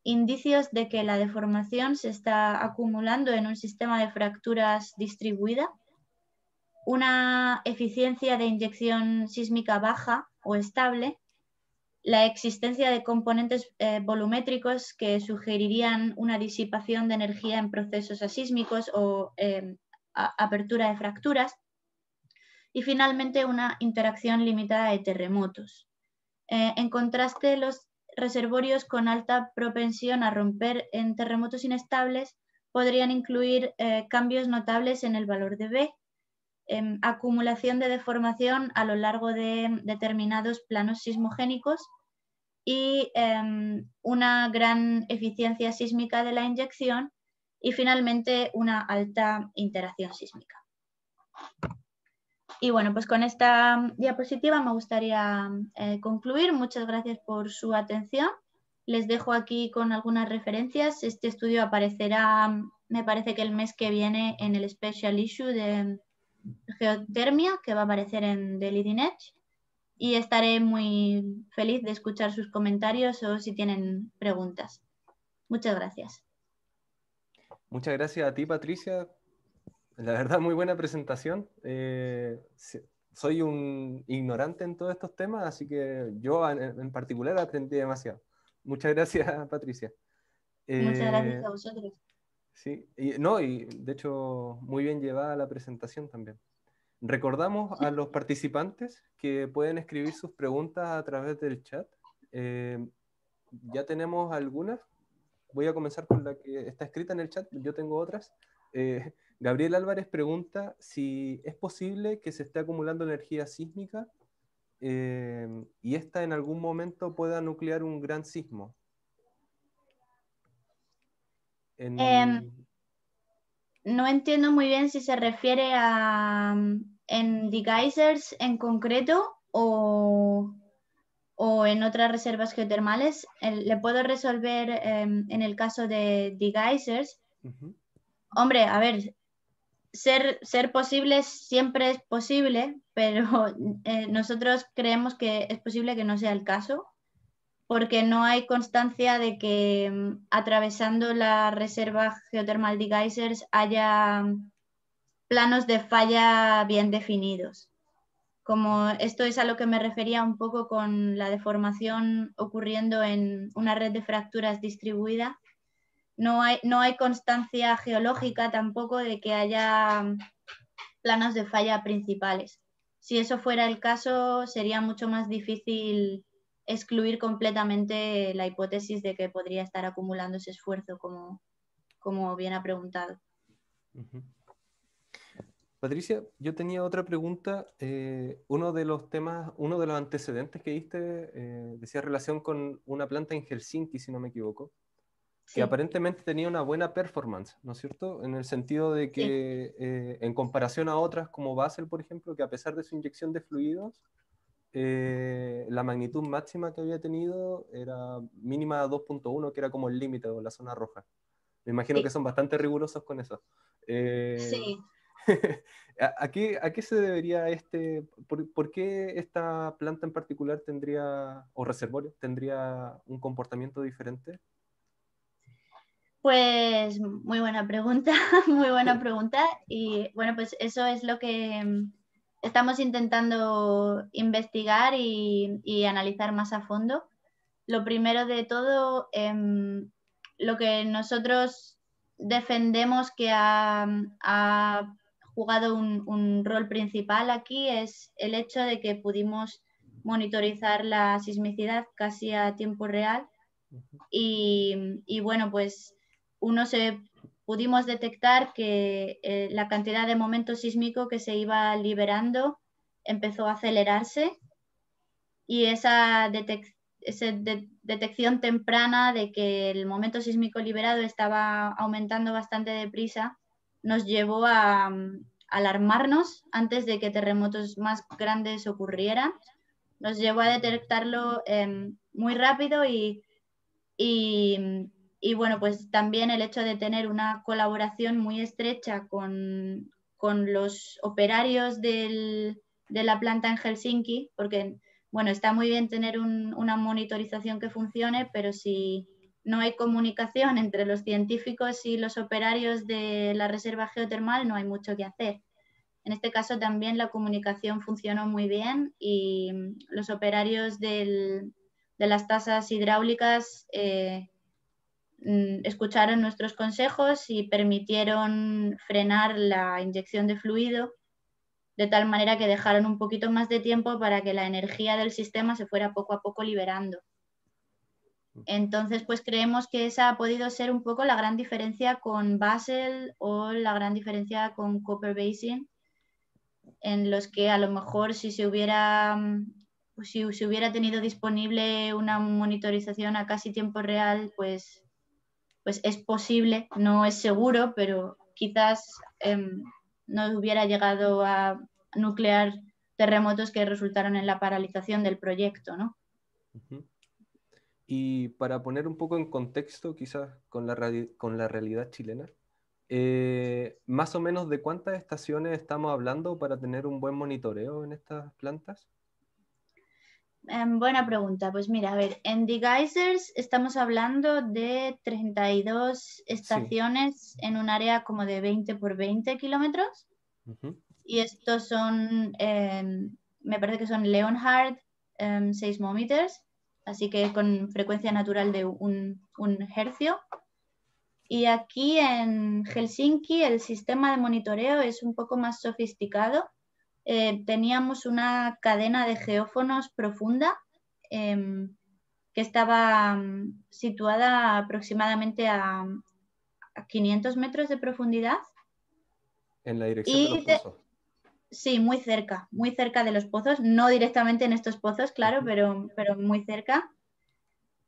indicios de que la deformación se está acumulando en un sistema de fracturas distribuida, una eficiencia de inyección sísmica baja o estable, la existencia de componentes volumétricos que sugerirían una disipación de energía en procesos asísmicos o apertura de fracturas, y finalmente una interacción limitada de terremotos. En contraste, los reservorios con alta propensión a romper en terremotos inestables podrían incluir cambios notables en el valor de B, acumulación de deformación a lo largo de determinados planos sismogénicos y una gran eficiencia sísmica de la inyección y finalmente una alta interacción sísmica. Y bueno, pues con esta diapositiva me gustaría concluir. Muchas gracias por su atención. Les dejo aquí con algunas referencias. Este estudio aparecerá, me parece que el mes que viene, en el Special Issue de Geotermia, que va a aparecer en The Leading Edge. Y estaré muy feliz de escuchar sus comentarios o si tienen preguntas. Muchas gracias. Muchas gracias a ti, Patricia. La verdad, muy buena presentación. Soy un ignorante en todos estos temas, así que yo en particular aprendí demasiado. Muchas gracias, Patricia. Muchas gracias a vosotros. Sí, y de hecho, muy bien llevada la presentación también. Recordamos a los participantes que pueden escribir sus preguntas a través del chat. Ya tenemos algunas. Voy a comenzar con la que está escrita en el chat. Yo tengo otras. Gabriel Álvarez pregunta si es posible que se esté acumulando energía sísmica y esta en algún momento pueda nuclear un gran sismo. No entiendo muy bien si se refiere a en the geysers en concreto o en otras reservas geotermales. Le puedo resolver en el caso de the geysers. Hombre, a ver, ser posible siempre es posible, pero nosotros creemos que es posible que no sea el caso, porque no hay constancia de que atravesando la reserva geotermal de geysers haya planos de falla bien definidos. Como esto es a lo que me refería un poco con la deformación ocurriendo en una red de fracturas distribuida, no hay constancia geológica tampoco de que haya planos de falla principales. Si eso fuera el caso, sería mucho más difícil excluir completamente la hipótesis de que podría estar acumulando ese esfuerzo, como como bien ha preguntado. Ujú. Patricia, yo tenía otra pregunta. Uno de los temas, uno de los antecedentes que diste decía relación con una planta en Helsinki, si no me equivoco, que Sí, aparentemente tenía una buena performance, ¿no es cierto? En el sentido de sí, que en comparación a otras como Basel, por ejemplo, que a pesar de su inyección de fluidos, la magnitud máxima que había tenido era mínima 2.1, que era como el límite o la zona roja. Me imagino que sí, son bastante rigurosos con eso. Eh, sí. a qué se debería por qué esta planta en particular tendría, o reservorio, tendría un comportamiento diferente? Pues muy buena pregunta, muy buena pregunta. Y bueno, pues eso es lo que estamos intentando investigar y analizar más a fondo. Lo primero de todo, lo que nosotros defendemos que ha jugado un rol principal aquí es el hecho de que pudimos monitorizar la sismicidad casi a tiempo real y bueno, pues pudimos detectar que la cantidad de momento sísmico que se iba liberando empezó a acelerarse y detección temprana de que el momento sísmico liberado estaba aumentando bastante deprisa nos llevó a alarmarnos antes de que terremotos más grandes ocurrieran. Nos llevó a detectarlo muy rápido y, y, bueno, pues también el hecho de tener una colaboración muy estrecha con los operarios de la planta en Helsinki, porque bueno, está muy bien tener una monitorización que funcione, pero si no hay comunicación entre los científicos y los operarios de la reserva geotermal, no hay mucho que hacer. En este caso también la comunicación funcionó muy bien y los operarios de las tasas hidráulicas escucharon nuestros consejos y permitieron frenar la inyección de fluido de tal manera que dejaron un poquito más de tiempo para que la energía del sistema se fuera poco a poco liberando. Entonces, pues creemos que esa ha podido ser un poco la gran diferencia con Basel o la gran diferencia con Copper Basin, en los que a lo mejor si se hubiera tenido disponible una monitorización a casi tiempo real, pues es posible, no es seguro, pero quizás no hubiera llegado a nuclear terremotos que resultaron en la paralización del proyecto, ¿no? Ujú. Y para poner un poco en contexto, quizás con la realidad chilena, más o menos de cuántas estaciones estamos hablando para tener un buen monitoreo en estas plantas. Buena pregunta. Pues mira, a ver, en The Geysers estamos hablando de 32 Sí. estaciones en un área como de 20 por 20 kilómetros. Ujú. Y estos son, me parece que son Leonhard seismometers, así que con frecuencia natural de un hercio. Y aquí en Helsinki el sistema de monitoreo es un poco más sofisticado. Teníamos una cadena de geófonos profunda eh, que estaba situada aproximadamente a 500 metros de profundidad En la dirección de los y pozos. sí, muy cerca de los pozos, no directamente en estos pozos, claro, Ujú. pero muy cerca.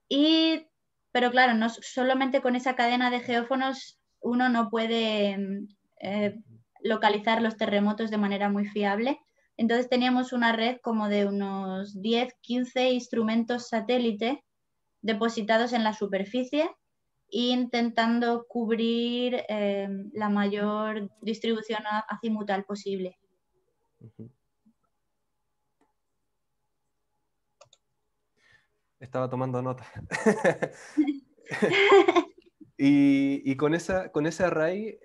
Y, pero claro, no solamente con esa cadena de geófonos uno no puede eh, localizar los terremotos de manera muy fiable. Entonces teníamos una red como de unos 10, 15 instrumentos satélite depositados en la superficie e intentando cubrir la mayor distribución azimutal posible. Ujú. Estaba tomando nota. Y con ese array,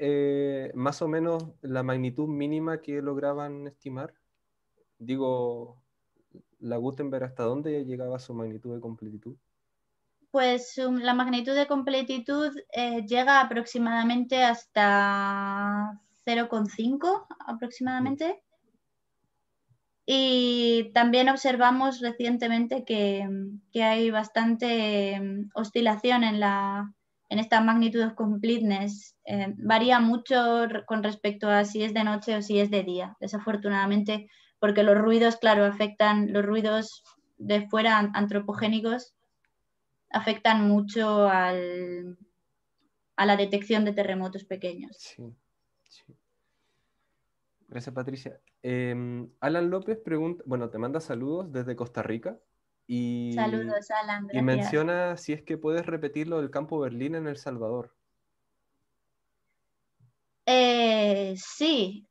más o menos la magnitud mínima que lograban estimar, digo, la Gutenberg, ¿hasta dónde llegaba su magnitud de completitud? Pues la magnitud de completitud llega aproximadamente hasta 0,5 Ujú. aproximadamente. Y también observamos recientemente que hay bastante oscilación en en esta magnitude of completeness varía mucho con respecto a si es de noche o si es de día, desafortunadamente, porque los ruidos, claro, afectan, los ruidos de fuera antropogénicos afectan mucho a la detección de terremotos pequeños. Sí, sí. Gracias, Patricia. Alan López pregunta, bueno, te manda saludos desde Costa Rica y, Saludos, Alan, y gracias. menciona si es que puedes repetir lo del campo Berlín en El Salvador. Sí,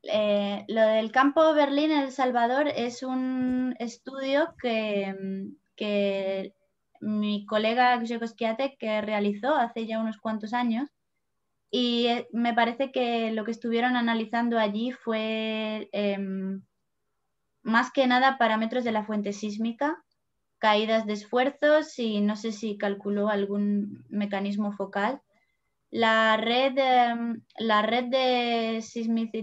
lo del campo Berlín en El Salvador es un estudio que mi colega Grzegorz Kiatek que realizó hace ya unos cuantos años y me parece que lo que estuvieron analizando allí fue más que nada parámetros de la fuente sísmica, caídas de esfuerzos y no sé si calculó algún mecanismo focal. La red de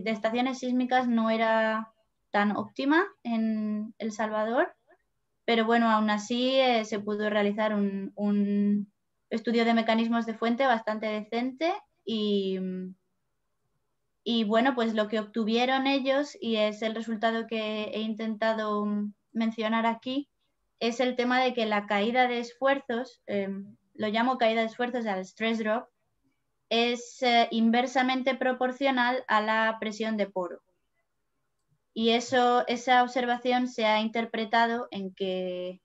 estaciones sísmicas no era tan óptima en El Salvador, pero bueno, aún así se pudo realizar un estudio de mecanismos de fuente bastante decente y bueno, pues lo que obtuvieron ellos, y es el resultado que he intentado mencionar aquí, es el tema de que la caída de esfuerzos, lo llamo caída de esfuerzos al stress drop, es inversamente proporcional a la presión de poro. Y esa observación se ha interpretado en que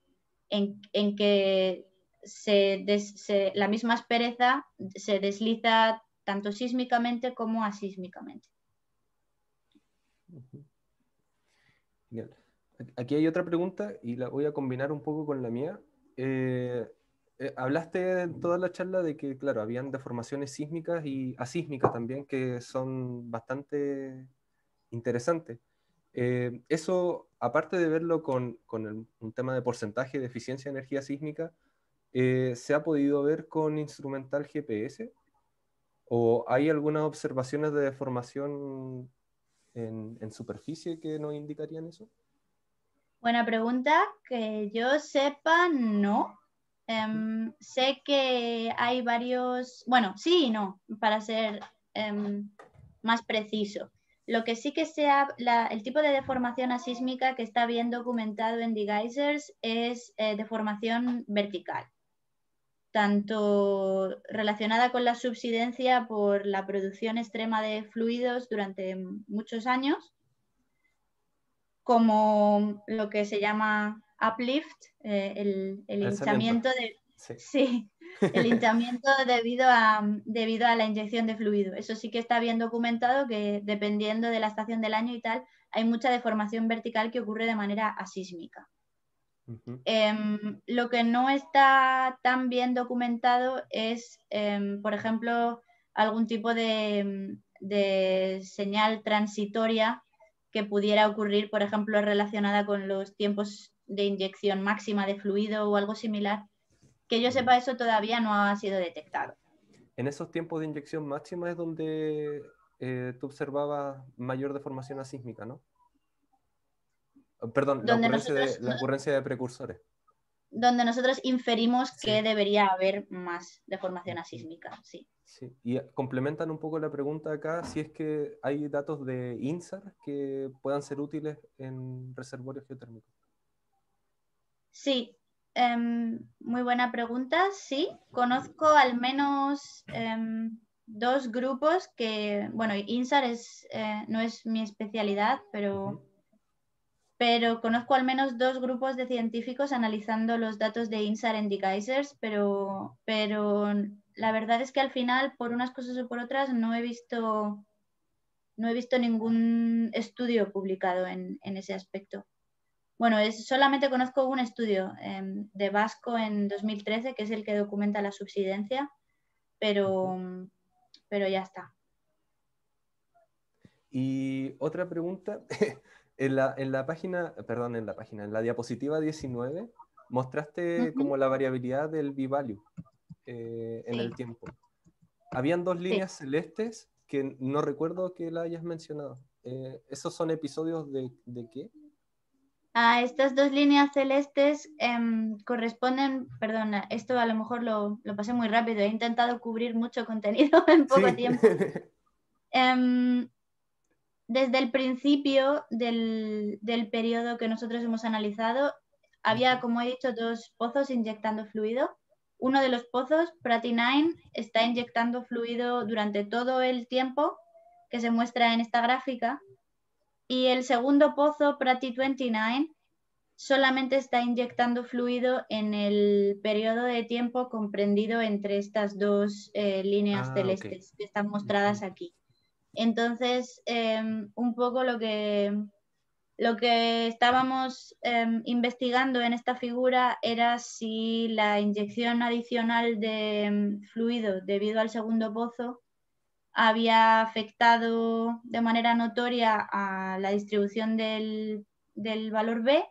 la misma aspereza se desliza tanto sísmicamente como asísmicamente. Genial. Aquí hay otra pregunta y la voy a combinar un poco con la mía. Eh, Hablaste en toda la charla de que, claro, habían deformaciones sísmicas y asísmicas también que son bastante interesantes. Eso, aparte de verlo con un tema de porcentaje de eficiencia de energía sísmica, ¿se ha podido ver con instrumental GPS? ¿O hay algunas observaciones de deformación en superficie que nos indicarían eso? Buena pregunta. Que yo sepa, no. Sé que hay varios, bueno, sí y no, para ser más preciso. Lo que sí que sea, el tipo de deformación asísmica que está bien documentado en The Geysers es deformación vertical, tanto relacionada con la subsidencia por la producción extrema de fluidos durante muchos años, como lo que se llama uplift, el Alzamiento. hinchamiento de, Sí. sí, el hinchamiento debido a la inyección de fluido. Eso sí que está bien documentado, que dependiendo de la estación del año y tal, hay mucha deformación vertical que ocurre de manera asísmica. Ujú. Lo que no está tan bien documentado es, por ejemplo, algún tipo de señal transitoria que pudiera ocurrir, por ejemplo, relacionada con los tiempos de inyección máxima de fluido o algo similar. Que yo sepa, eso todavía no ha sido detectado. En esos tiempos de inyección máxima es donde tú observabas mayor deformación asísmica, ¿no? Perdón, Donde nosotros, la ocurrencia de precursores. donde nosotros inferimos Sí. que debería haber más deformación asísmica, sí. Sí. Y complementan un poco la pregunta acá, si es que hay datos de INSAR que puedan ser útiles en reservorios geotérmicos. Sí, muy buena pregunta. Sí, conozco al menos dos grupos que, bueno, INSAR no es mi especialidad, Ujú. pero conozco al menos dos grupos de científicos analizando los datos de INSAR en The Geysers, pero la verdad es que al final, por unas cosas o por otras, no he visto ningún estudio publicado en ese aspecto. Bueno, solamente conozco un estudio de Vasco en 2013, que es el que documenta la subsidencia, Ujú. pero ya está. Y otra pregunta, en la página, perdón, en la diapositiva 19, mostraste Ujú. como la variabilidad del v-value en Sí, el tiempo. Habían dos sí. líneas celestes que no recuerdo que la hayas mencionado. ¿Esos son episodios de qué? A estas dos líneas celestes corresponden, perdona, esto a lo mejor lo pasé muy rápido, he intentado cubrir mucho contenido en poco Sí. tiempo. Desde el principio del periodo que nosotros hemos analizado, había, como he dicho, dos pozos inyectando fluido. Uno de los pozos, Prati9, está inyectando fluido durante todo el tiempo que se muestra en esta gráfica. Y el segundo pozo, Prati29, solamente está inyectando fluido en el periodo de tiempo comprendido entre estas dos líneas Ok. celestes que están mostradas aquí. Entonces, un poco lo que estábamos investigando en esta figura era si la inyección adicional de fluido debido al segundo pozo había afectado de manera notoria a la distribución del valor B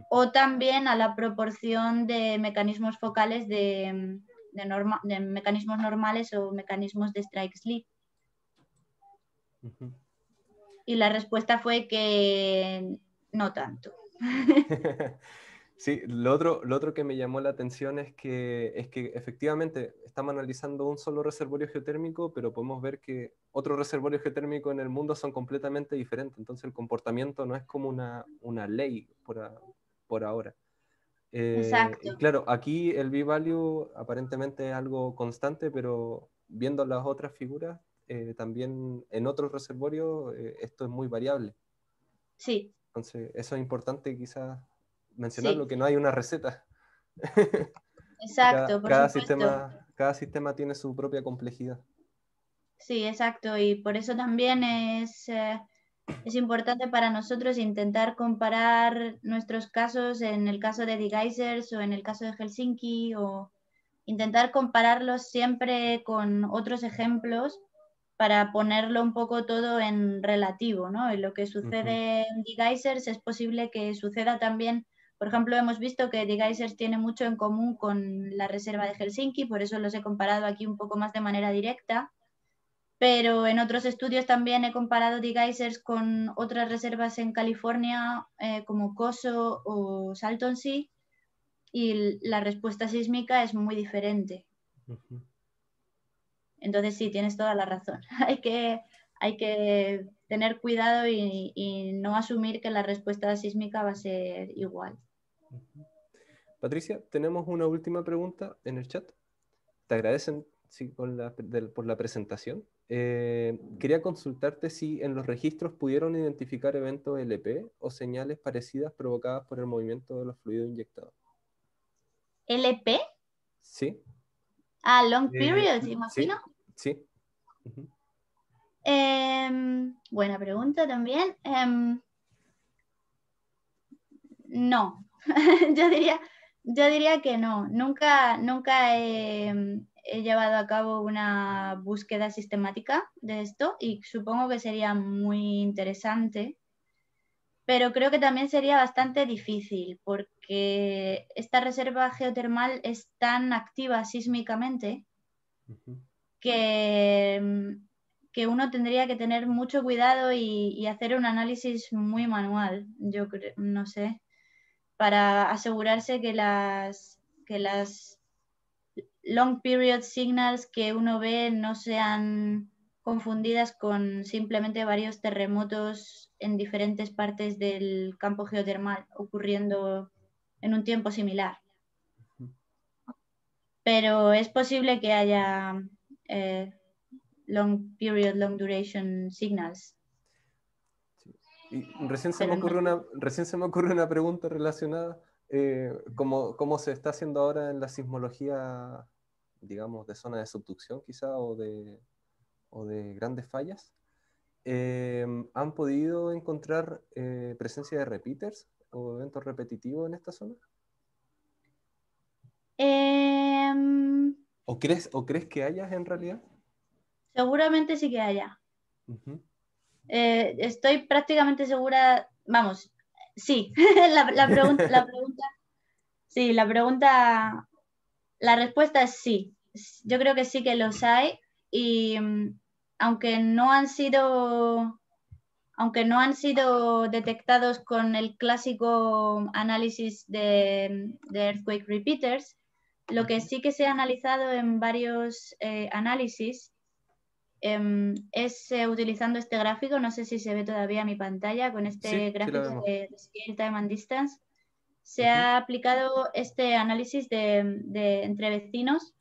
o también a la proporción de mecanismos focales de mecanismos normales o mecanismos de strike slip. Y la respuesta fue que no tanto. Sí, lo otro que me llamó la atención es que efectivamente estamos analizando un solo reservorio geotérmico, pero podemos ver que otros reservorios geotérmicos en el mundo son completamente diferentes. Entonces el comportamiento no es como una ley por ahora. Exacto. Y claro, aquí el B-value aparentemente es algo constante, pero viendo las otras figuras, también en otros reservorios esto es muy variable. Sí. Entonces eso es importante quizás mencionarlo, Sí, que no hay una receta. exacto, cada, por cada supuesto. sistema, cada sistema tiene su propia complejidad. Sí, exacto. Y por eso también es importante para nosotros intentar comparar nuestros casos en el caso de The Geysers o en el caso de Helsinki, o intentar compararlos siempre con otros ejemplos para ponerlo un poco todo en relativo, ¿no? Y lo que Ujú. sucede en The Geysers es posible que suceda también. Por ejemplo, hemos visto que The Geysers tiene mucho en común con la reserva de Helsinki, por eso los he comparado aquí un poco más de manera directa. Pero en otros estudios también he comparado The Geysers con otras reservas en California, como Coso o Salton Sea, y la respuesta sísmica es muy diferente. Ujú. Entonces sí, tienes toda la razón. hay que tener cuidado y no asumir que la respuesta sísmica va a ser igual. Patricia, tenemos una última pregunta en el chat. Te agradecen sí, por la presentación. Quería consultarte si en los registros pudieron identificar eventos LP o señales parecidas provocadas por el movimiento de los fluidos inyectados. ¿LP? ¿Sí? Ah, long Eh, periods, imagino. sí, sí. Ujú. Buena pregunta también. No, yo diría que no. Nunca he llevado a cabo una búsqueda sistemática de esto y supongo que sería muy interesante, pero creo que también sería bastante difícil porque esta reserva geotermal es tan activa sísmicamente Ujú. que, que uno tendría que tener mucho cuidado y hacer un análisis muy manual, yo creo, no sé, para asegurarse que las long period signals que uno ve no sean confundidas con simplemente varios terremotos en diferentes partes del campo geotermal ocurriendo en un tiempo similar. Pero es posible que haya long period, long duration signals. Sí. Y recién se me Pero no. ocurre una pregunta relacionada. ¿Cómo se está haciendo ahora en la sismología, digamos, de zona de subducción quizá o de grandes fallas? ¿Han podido encontrar presencia de repeaters o eventos repetitivos en esta zona? ¿O crees que hayas en realidad? Seguramente sí que haya. Ujú. Estoy prácticamente segura, vamos, sí, sí, la respuesta es sí. Yo creo que sí que los hay y aunque no han sido, aunque no han sido detectados con el clásico análisis de Earthquake Repeaters, lo que sí que se ha analizado en varios análisis es utilizando este gráfico, no sé si se ve todavía en mi pantalla, con este Sí, sí la gráfico vemos. de Scale, Time and Distance, se Ujú. ha aplicado este análisis de entre vecinos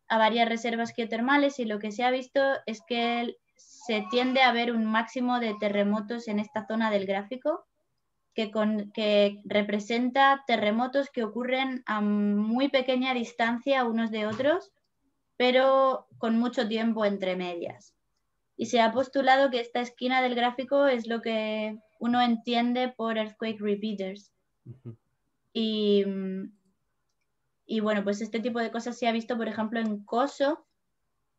a varias reservas geotermales y lo que se ha visto es que se tiende a ver un máximo de terremotos en esta zona del gráfico que representa terremotos que ocurren a muy pequeña distancia unos de otros, pero con mucho tiempo entre medias. Y se ha postulado que esta esquina del gráfico es lo que uno entiende por earthquake repeaters. Ujú. Y, y bueno, pues este tipo de cosas se ha visto, por ejemplo, en Coso,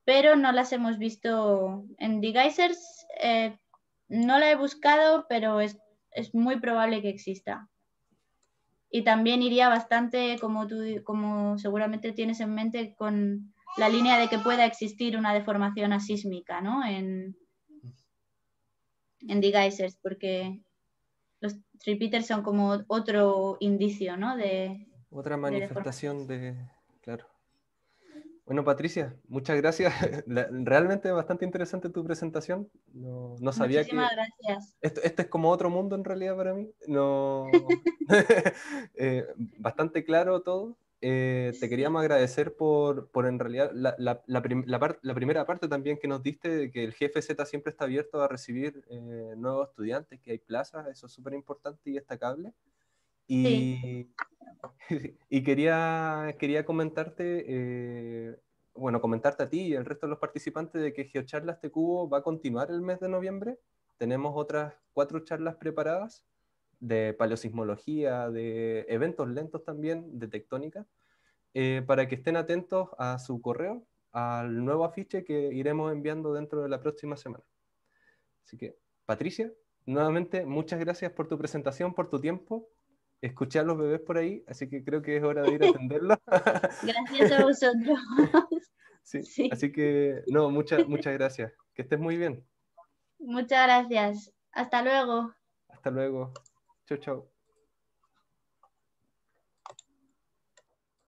pero no las hemos visto en The Geysers. No la he buscado, pero es muy probable que exista. Y también iría bastante, como tú, como seguramente tienes en mente, con la línea de que pueda existir una deformación asísmica, ¿no? En The Geysers, porque los repeaters son como otro indicio, ¿no? Otra De deformación. manifestación de... Claro. Bueno, Patricia, muchas gracias. Realmente bastante interesante tu presentación. No sabía Muchísimas que... gracias. Esto es como otro mundo en realidad para mí. No... Bastante claro todo. Te Sí. queríamos agradecer por en realidad la primera parte también que nos diste de que el GFZ siempre está abierto a recibir nuevos estudiantes, que hay plazas, eso es súper importante y destacable. Sí. Y, y quería comentarte, bueno, comentarte a ti y al resto de los participantes de que GeoCharlas Cubo va a continuar el mes de noviembre. Tenemos otras 4 charlas preparadas de paleosismología, de eventos lentos también, de tectónica, para que estén atentos a su correo, al nuevo afiche que iremos enviando dentro de la próxima semana. Así que, Patricia, nuevamente, muchas gracias por tu presentación, por tu tiempo. Escuché a los bebés por ahí, así que creo que es hora de ir a atenderlos. Gracias a vosotros. Sí, Sí. así que, no, muchas gracias. Que estés muy bien. Muchas gracias. Hasta luego. Hasta luego. Chau, chau.